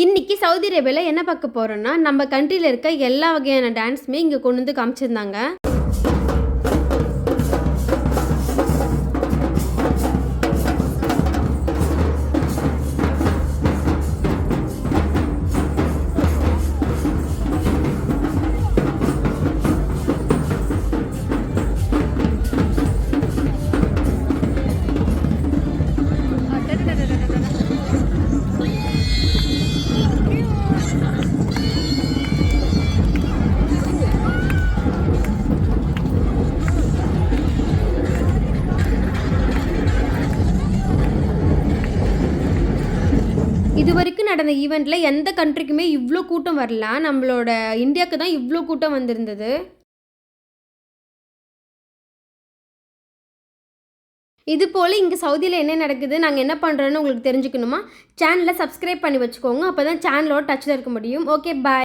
இன்னைக்கு சவுதி அரேபியாவில் என்ன பார்க்க போகிறோன்னா, நம்ம கண்ட்ரியில் இருக்க எல்லா வகையான டான்ஸுமே இங்கே கொண்டு வந்து காமிச்சிருந்தாங்க. இதுவரைக்கும் நடந்த ஈவெண்ட்டில் எந்த கண்ட்ரிக்குமே இவ்வளோ கூட்டம் வரல. நம்மளோட இந்தியாவுக்கு தான் இவ்வளோ கூட்டம் வந்திருந்தது. இது போல் இங்கே சவுதியில் என்ன நடக்குது, நாங்கள் என்ன பண்ணுறோன்னு உங்களுக்கு தெரிஞ்சுக்கணுமா? சேனலை சப்ஸ்கிரைப் பண்ணி வச்சுக்கோங்க. அப்போ தான் சேனலோட டச்சில் இருக்க முடியும். ஓகே, பாய்.